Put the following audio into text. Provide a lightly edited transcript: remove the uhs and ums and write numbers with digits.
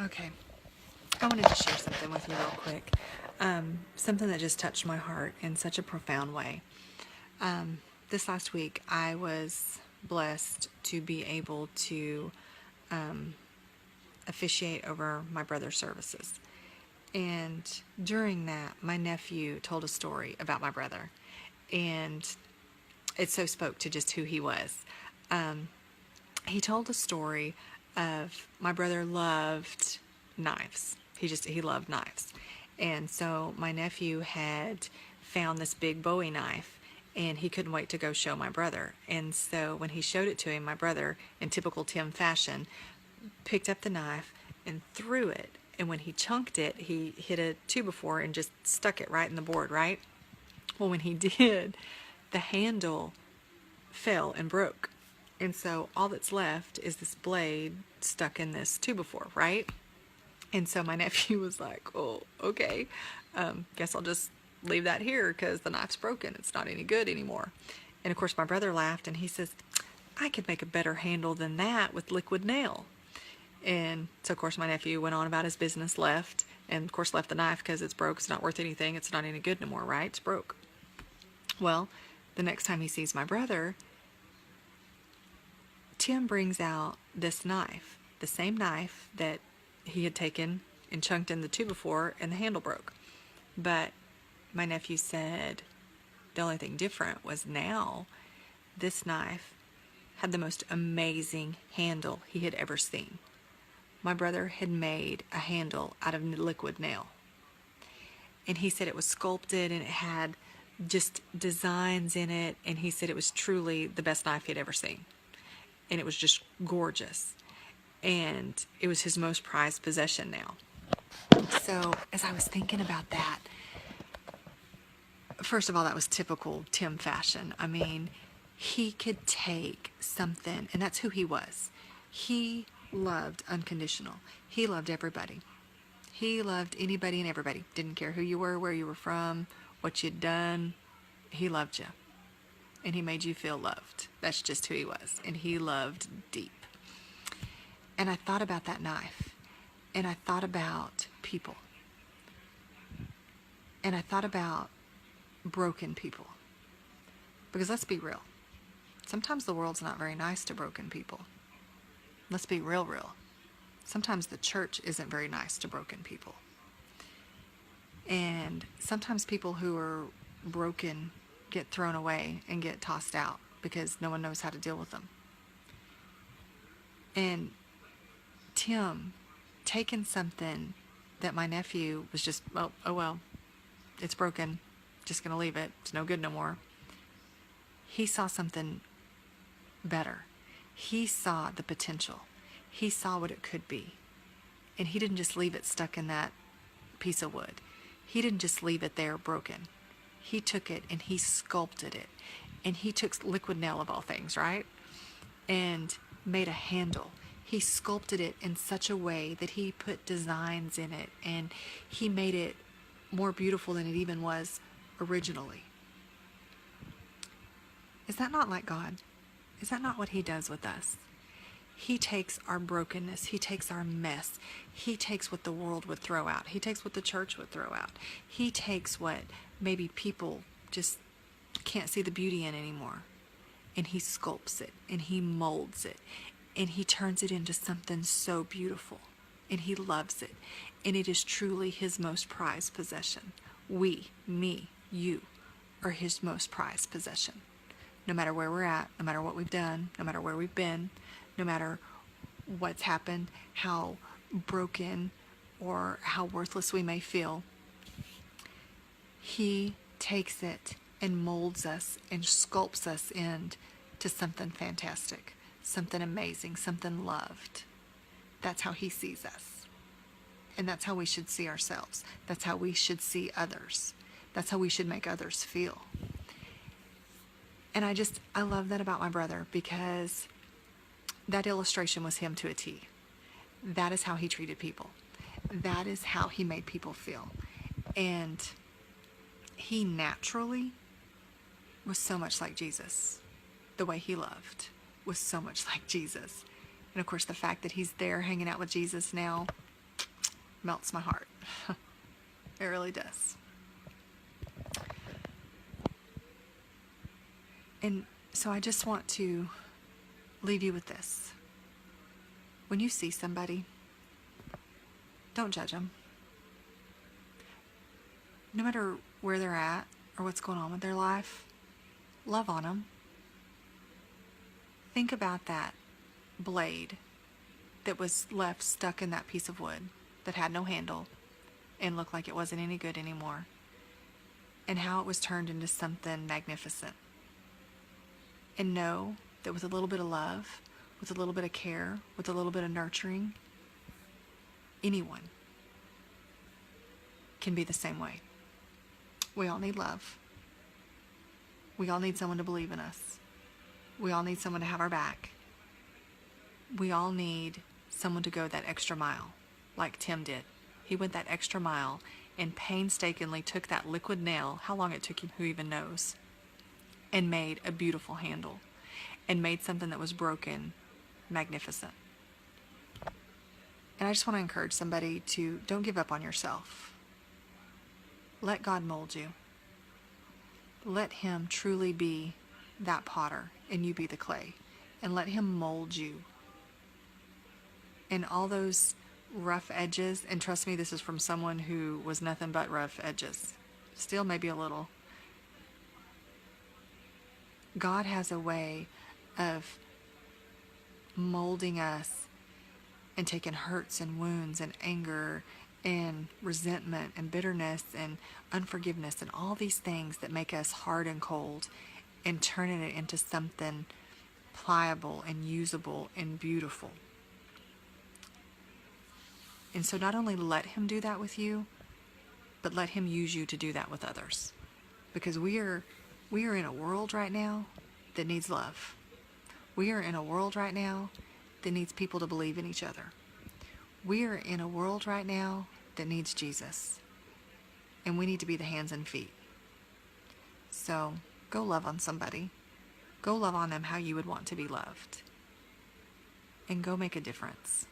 Okay, I wanted to share something with you real quick. Something that just touched my heart in such a profound way. This last week, I was blessed to be able to officiate over my brother's services. And during that, my nephew told a story about my brother. And it so spoke to just who he was. He told a story of my brother loved knives. He loved knives. And so my nephew had found this big Bowie knife and he couldn't wait to go show my brother. And so when he showed it to him, my brother, in typical Tim fashion, picked up the knife and threw it. And when he chunked it, he hit a 2x4 and just stuck it right in the board, right? Well, when he did, the handle fell and broke. And so all that's left is this blade stuck in this 2x4, right? And so my nephew was like, oh, okay, guess I'll just leave that here because the knife's broken. It's not any good anymore. And of course, my brother laughed and he says, I could make a better handle than that with liquid nail. And so, of course, my nephew went on about his business, left, and of course left the knife because it's broke. It's not worth anything. It's not any good anymore, right? It's broke. Well, the next time he sees my brother, Tim brings out this knife, the same knife that he had taken and chunked in the 2x4 and the handle broke. But my nephew said the only thing different was now this knife had the most amazing handle he had ever seen. My brother had made a handle out of liquid nail. And he said it was sculpted and it had just designs in it. And he said it was truly the best knife he'd ever seen. And it was just gorgeous. And it was his most prized possession now. So as I was thinking about that, first of all, that was typical Tim fashion. I mean, he could take something, and that's who he was. He loved unconditional. He loved everybody. He loved anybody and everybody. Didn't care who you were, where you were from, what you'd done. He loved you. And he made you feel loved. That's just who he was. And he loved deep. And I thought about that knife. And I thought about people. And I thought about broken people. Because let's be real. Sometimes the world's not very nice to broken people. Let's be real. Sometimes the church isn't very nice to broken people. And sometimes people who are broken get thrown away and get tossed out because no one knows how to deal with them. And Tim, taking something that my nephew was just, oh well, it's broken, just gonna leave it, it's no good no more. He saw something better. He saw the potential. He saw what it could be. And he didn't just leave it stuck in that piece of wood. He didn't just leave it there broken. He took it and he sculpted it. And he took liquid nail of all things, right? And made a handle. He sculpted it in such a way that he put designs in it. And he made it more beautiful than it even was originally. Is that not like God? Is that not what he does with us? He takes our brokenness. He takes our mess. He takes what the world would throw out. He takes what the church would throw out. He takes what maybe people just can't see the beauty in anymore. And he sculpts it. And he molds it. And he turns it into something so beautiful. And he loves it. And it is truly his most prized possession. We, me, you, are his most prized possession. No matter where we're at, no matter what we've done, no matter where we've been, no matter what's happened, how broken or how worthless we may feel, he takes it and molds us and sculpts us into something fantastic, something amazing, something loved. That's how he sees us. And that's how we should see ourselves. That's how we should see others. That's how we should make others feel. And I love that about my brother because that illustration was him to a T. That is how he treated people. That is how he made people feel. And he naturally was so much like Jesus. The way he loved was so much like Jesus. And of course, the fact that he's there hanging out with Jesus now, melts my heart. It really does. And so I just want to leave you with this. When you see somebody, don't judge them. No matter where they're at or what's going on with their life, love on them. Think about that blade that was left stuck in that piece of wood that had no handle and looked like it wasn't any good anymore, and how it was turned into something magnificent. And know that with a little bit of love, with a little bit of care, with a little bit of nurturing, anyone can be the same way. We all need love. We all need someone to believe in us. We all need someone to have our back. We all need someone to go that extra mile, like Tim did. He went that extra mile and painstakingly took that liquid nail, how long it took him, who even knows, and made a beautiful handle, and made something that was broken magnificent. And I just want to encourage somebody to don't give up on yourself. Let God mold you. Let Him truly be that potter and you be the clay. And let Him mold you. And all those rough edges, and trust me, this is from someone who was nothing but rough edges. Still maybe a little. God has a way of molding us and taking hurts and wounds and anger and resentment and bitterness and unforgiveness and all these things that make us hard and cold, and turning it into something pliable and usable and beautiful. And so not only let Him do that with you, but let Him use you to do that with others. Because we are in a world right now that needs love. We are in a world right now that needs people to believe in each other. We are in a world right now that needs Jesus. And we need to be the hands and feet. So go love on somebody. Go love on them how you would want to be loved. And go make a difference.